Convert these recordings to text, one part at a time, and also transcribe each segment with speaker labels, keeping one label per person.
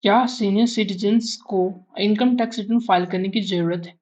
Speaker 1: क्या senior citizens को income tax return file करने की ज़रूरत है?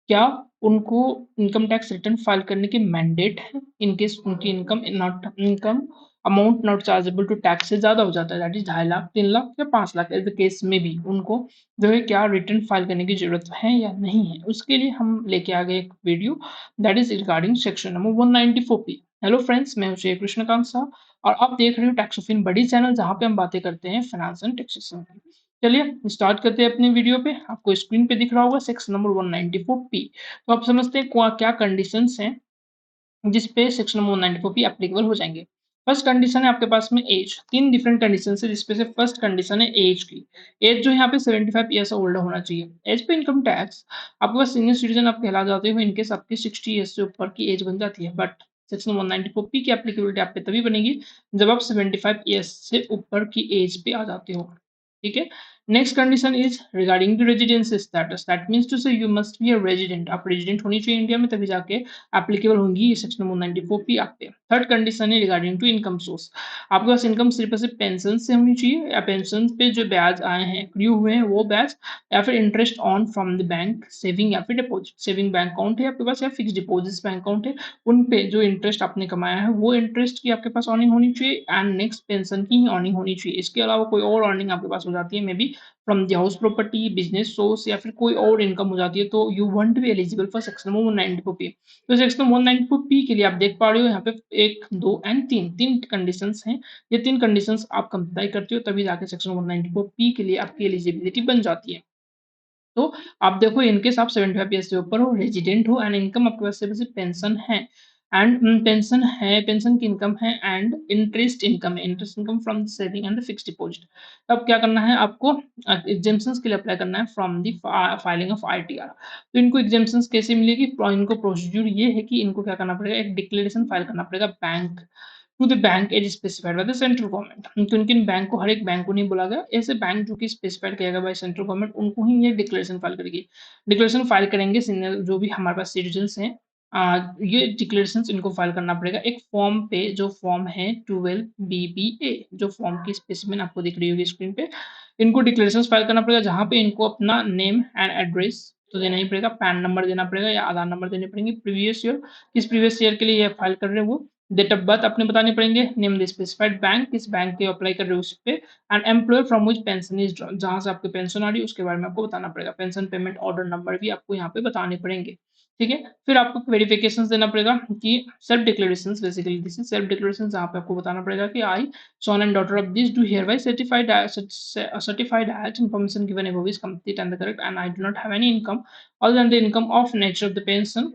Speaker 1: क्या उनको इनकम टैक्स रिटर्न फाइल करने की मैंडेट है इन केस उनकी income amount not chargeable to tax से ज़्यादा हो जाता है, दैट इज़ 2.5 लाख, 3 लाख या 5 लाख एज़ द केस में भी उनको जो है क्या रिटर्न फाइल करने की ज़रूरत है या नहीं है? उसके लिए हम लेके आ गए एक video that is regarding section number 194P। Hello friends, मैं हूँ श्री कृष्णकांत साह और आप देख रहे हो tax of in buddy channel जहाँ पे हम बातें करते हैं फाइनेंस एंड टैक्सेशन की। चलिए स्टार्ट करते हैं अपनी वीडियो पे। आपको स्क्रीन पे दिख रहा होगा सेक्शन नंबर 194P। तो आप समझते हैं क्या कंडीशंस हैं जिस पे सेक्शन नंबर 194P एप्लीकेबल हो जाएंगे। फर्स्ट कंडीशन है आपके पास में एज। तीन डिफरेंट कंडीशन है जिसपे से फर्स्ट कंडीशन है एज की। एज जो यहाँ पे 75 ईयर्स ओल्ड होना चाहिए। एज पे इनकम टैक्स आपके पास सीनियर सिटीजन आप कहला जाते हो इनकेस आपकी 60 ईयर्स से ऊपर की एज बन जाती है, बट सेक्शन 194P की एप्लीकेबिलिटी आप पे तभी बनेगी जब आप 75 ईयर्स से ऊपर की एज पे आ जाते हो। ठीक है। Next condition is regarding the residency status, that means to say you must be a resident. आप रेजिडेंट होनी चाहिए इंडिया में, तभी जाके एप्लीकेबल होंगी ये सेक्शन 194P आप पे। थर्ड कंडीशन है रिगार्डिंग टू इनकम सोर्स। आपके पास इनकम सिर्फ और सिर्फ पेंशन से होनी चाहिए या पेंशन पे जो ब्याज आए हैं एक्रू हुए हैं वो ब्याज, या फिर interest on from the bank saving या फिर डिपॉजिट। सेविंग बैंक अकाउंट है आपके पास या फिक्स डिपॉजिट बैंक अकाउंट है, उन पे जो इंटरेस्ट आपने कमाया है वो इंटरेस्ट की आपके पास अर्निंग होनी चाहिए एंड नेक्स्ट पेंशन की ही अर्निंग होनी चाहिए। इसके अलावा कोई और अर्निंग आपके पास हो जाती है may B from the house property, business source या फिर कोई और इनकम हो जाती है, तो you want be eligible for section 194P। तो सेक्शन 194P के लिए आप देख पा रहे हो यहाँ पे 1, 2 एंड 3 तीन कंडीशंस हैं। ये तीन कंडीशंस आप कंप्लाई करते हो तभी जाके सेक्शन 194P के लिए आपकी एलिजिबिलिटी बन जाती है। तो आप देखो इनकेस आप 75 ईयर्स से ऊपर हो, रेजिडेंट हो एंड इनकम आपके पास सिर्फ पेंशन है एंड पेंशन की इनकम है एंड इंटरेस्ट इनकम है, interest income from saving and fix deposit. अब क्या करना है आपको, एग्जेम्पशंस के लिए अप्लाई करना है from the filing of ITR. तो इनको एग्जेम्पशंस कैसे मिलेगी, इनको प्रोसीड्यूर ये है कि इनको क्या करना पड़ेगा, एक डिक्लेरेशन फाइल करना पड़ेगा bank to the bank as specified by the central government. तो किन बैंक को, हर एक बैंक को नहीं बोला गया, ऐसे बैंक जो कि स्पेसिफाइड किया गया बाय सेंट्रल गवर्नमेंट उनको ही ये डिक्लेरेशन फाइल करेगी। डिक्लेरेशन फाइल करेंगे सीनियर जो भी हमारे पास सिटीजन्स हैं, ये डिक्लेरेशन इनको फाइल करना पड़ेगा एक फॉर्म पे, जो फॉर्म है 12BBA, जो फॉर्म की स्पेसिमेन आपको दिख रही होगी स्क्रीन पे। इनको डिक्लेरेशन फाइल करना पड़ेगा जहाँ पे इनको अपना नेम एंड एड्रेस तो देना ही पड़ेगा, पैन नंबर देना पड़ेगा या आधार नंबर देने पड़ेंगे, प्रीवियस ईयर किस प्रीवियस ईयर के लिए ये फाइल कर रहे हैं वो, डेट ऑफ बर्थ अपने बताने पड़ेंगे, नेम द स्पेसिफाइड बैंक, किस बैंक के अप्लाई कर रहे हो उस पे, and employer from which pension is drawn, जहां से आपकी पेंशन आ रही है उसके बारे में आपको बताना पड़ेगा, पेंशन पेमेंट ऑर्डर नंबर भी आपको यहाँ पे बताने पड़ेंगे। ठीक है। फिर आपको वेरिफिकेशन देना पड़ेगा कि self declaration, basically this is self declaration, जहाँ पे आपको बताना पड़ेगा कि आई son and daughter of this do hereby certify that information given above is complete and correct and I do not have any income other than the income of nature of the pension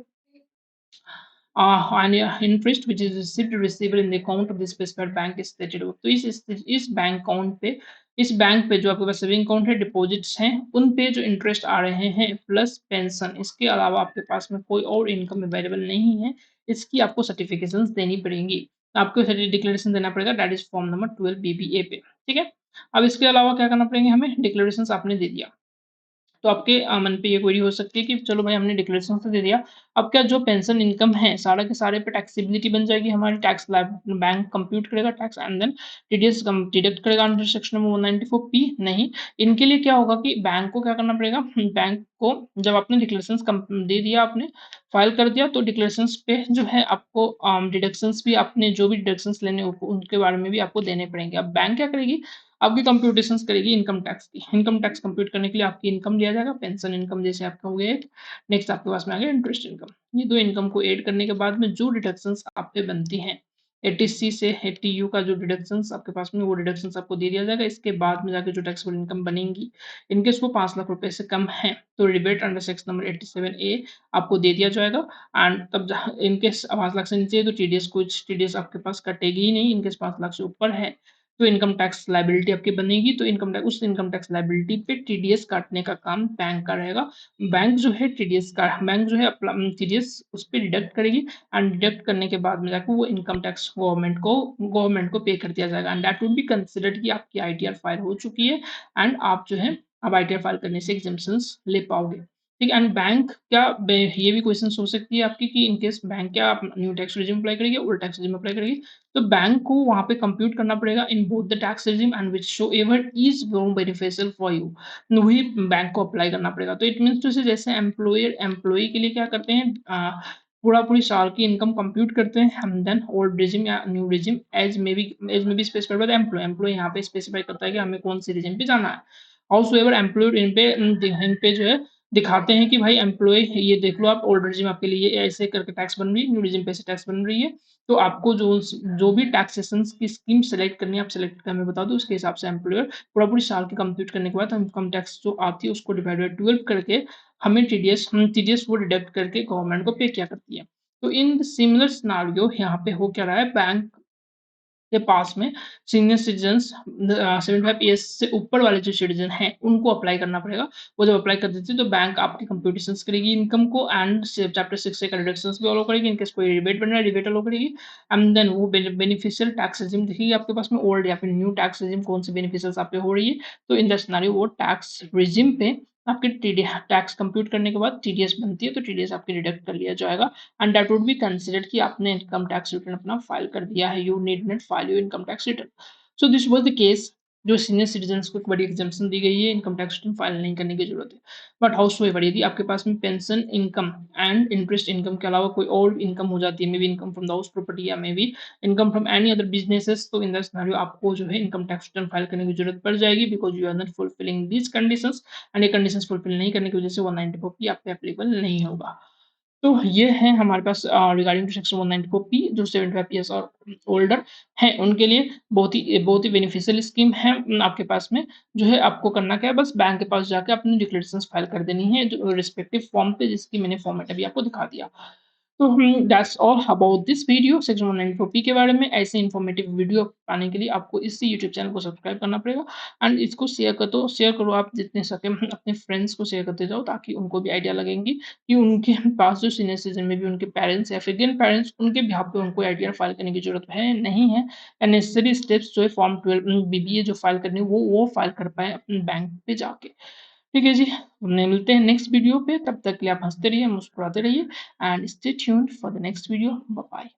Speaker 1: and interest which is receivable in the account of the specified bank is stated above। तो इस bank account पे, इस bank पे जो आपके पास saving account है, deposits हैं, उन पे जो इंटरेस्ट आ रहे हैं प्लस पेंशन, इसके अलावा आपके पास में कोई और इनकम अवेलेबल नहीं है, इसकी आपको सर्टिफिकेशंस देनी पड़ेंगी। तो आपको डिक्लेरेशन देना पड़ेगा, that is form number 12BBA पे। ठीक है। अब इसके अलावा क्या करना पड़ेंगे हमें, डिक्लेरेशन आपने दे दिया तो आपके मन पे ये क्वेरी हो सकती है कि चलो भाई हमने डिक्लेरेशन तो दे दिया, अब क्या जो पेंशन इनकम है सारा के सारे पे टैक्सेबिलिटी बन जाएगी हमारी, टैक्स बैंक कंप्यूट करेगा tax and then TDS deduct करेगा अंडर सेक्शन नंबर 194P? नहीं, इनके लिए क्या होगा कि बैंक को क्या करना पड़ेगा, बैंक को जब आपने डिक्लेरेशन दे दिया, आपने फाइल कर दिया, तो डिक्लेरेशन पे जो है आपको डिडक्शंस भी, आपने जो भी डिडक्शंस लेने उनके बारे में भी आपको देने पड़ेंगे। अब बैंक क्या करेगी, आपकी कंप्यूटेशंस करेगी इनकम टैक्स की। इनकम टैक्स कंप्यूट करने के लिए आपकी इनकम लिया जाएगा, पेंशन इनकम जैसे आपका हो गया एक, नेक्स्ट आपके पास में आ गया इंटरेस्ट इनकम। ये दो इनकम को ऐड करने के बाद में जो डिडक्शंस आप पे बनती हैं 80C से 80U का जो डिडक्शंस आपके पास में, वो डिडक्शंस आपको दे दिया जाएगा। इसके बाद में जाके जो टैक्सेबल इनकम बनेगी, इनकेस वो 5 लाख रुपए से कम है तो rebate under section number 87A आपको दे दिया जाएगा। एंड तब इनकेस 5 लाख से नीचे है तो टीडीएस, कुछ टीडीएस आपके पास कटेगी ही नहीं। इनकेस 5 लाख से ऊपर है तो इनकम टैक्स लायबिलिटी आपकी बनेगी, तो इनकम टैक्स लायबिलिटी पे टीडीएस काटने का काम बैंक का रहेगा। बैंक जो है टीडीएस उस पे डिडक्ट करेगी एंड डिडक्ट करने के बाद में जाकर वो इनकम टैक्स गवर्नमेंट को पे कर दिया जाएगा and that would be considered कि आपकी आईटीआर फाइल हो चुकी है एंड आप जो है अब आईटीआर फाइल करने से एग्जेम्पशंस ले पाओगे। ठीक है। एंड बैंक क्या ये भी क्वेश्चन हो सकती है आपकी कि इन केस बैंक क्या न्यू टैक्स रेजिम अप्लाई करेगी, ओल्ड टैक्स रेजिम अप्लाई करेगी, तो बैंक को वहां पे कंप्यूट करना पड़ेगा in both the tax regime and which show ever is more beneficial for you, वही बैंक को अप्लाई करना पड़ेगा। तो इट मीन टू से जैसे एम्प्लॉयर एम्प्लॉय के लिए क्या करते हैं, पूरा पूरी साल की इनकम कंप्यूट करते हैं, हम देन ओल्ड रिजिम या न्यू रिजिम एज में भी स्पेसिफाइड बाय द एम्प्लॉय यहाँ पे स्पेसिफाई करता है कि हमें कौन सी रिजिम पे जाना है। हाउस एवर एम्प्लॉयड इन पे जो है दिखाते हैं कि भाई एम्प्लॉय ये देख लो, आप ओल्ड रिजिम आपके लिए ऐसे करके टैक्स बन रही है, न्यू रिजिम पे ऐसे टैक्स बन रही है। तो आपको जो भी टैक्सेशन की स्कीम सेलेक्ट करनी है आप सेलेक्ट करके हमें बता दो, उसके हिसाब से एम्प्लॉयर पूरा पूरी साल की कंप्यूट करने के बाद इनकम टैक्स जो आती है उसको डिवाइड बाय 12 करके हमें टीडीएस वो डिडक्ट करके गवर्नमेंट को पे किया करती है। तो इन सिमिलर सिनारियो यहाँ पे हो क्या रहा है, बैंक के पास में सीनियर सिटीजन्स 75 ईयर्स से ऊपर वाले जो सिटीजन हैं उनको अप्लाई करना पड़ेगा। वो जब अप्लाई कर देते हैं तो बैंक आपकी कंप्यूटेशंस करेगी इनकम को एंड चैप्टर 6 से डिडक्शंस भी अलाउ करेगी, इनकेस कोई रिबेट बन रहा है रिबेट अलाउ करेगी। एंड देन वो बेनिफिशियल टैक्स रेजिम दिखेगी आपके पास में, ओल्ड या फिर न्यू टैक्स रेजिम कौन सी बेनिफिशियल आप पे हो रही है। तो इन द सिनेरियो वो टैक्स रेजिम पे आपके टैक्स कंप्यूट करने के बाद टीडीएस बनती है, तो टीडीएस आपके डिडक्ट कर लिया जाएगा and that would be considered कि आपने इनकम टैक्स रिटर्न अपना फाइल कर दिया है, you need not file your income tax return. So this was the case, जो सीनियर सिटीजन्स को एक बड़ी एग्जाम्पशन दी गई है, इनकम टैक्स रिटर्न फाइल नहीं करने की जरूरत है। बट हाउस वाइफ यदि आपके पास में pension income and interest income के अलावा कोई और इनकम हो जाती है, may be income from the house property या may be income from any other businesses, तो इन द सिनेरियो आपको जो है इनकम टैक्स रिटर्न फाइल करने की जरूरत पड़ जाएगी, because you are not fulfilling these conditions and ये कंडीशंस फुलफिल नहीं करने की वजह से 194 पी आप पे एप्लीकेबल नहीं होगा। तो ये है हमारे पास रिगार्डिंग टू सेक्शन 194 पी, जो 75 ईयर्स और ओल्डर हैं उनके लिए बहुत ही बेनिफिशियल स्कीम है। आपके पास में जो है आपको करना क्या है, बस बैंक के पास जाके अपनी डिक्लेरेशंस फाइल कर देनी है जो रिस्पेक्टिव फॉर्म पे, जिसकी मैंने फॉर्मेट अभी आपको दिखा दिया। तो that's all about this video section 194 के बारे में। ऐसे इन्फॉर्मेटिव वीडियो पाने के लिए आपको इसी यूट्यूब चैनल को सब्सक्राइब करना पड़ेगा एंड इसको शेयर करो आप जितने सके अपने फ्रेंड्स को शेयर करते जाओ, ताकि उनको भी आइडिया लगेंगी कि उनके पास जो सीनियर सिटीजन में भी उनके पेरेंट्स या फिर ग्रैंड पेरेंट्स उनके बिहाफ पे उनको आइडिया फाइल करने की जरूरत है नहीं है, नेसेसरी स्टेप्स जो है फॉर्म 12 बीबीए जो फाइल करनी है वो फाइल कर पाए अपने बैंक पे जाके। ठीक है जी, मिलते हैं नेक्स्ट वीडियो पे, तब तक के लिए आप हंसते रहिए मुस्कुराते रहिए and stay tuned for the next video. Bye bye.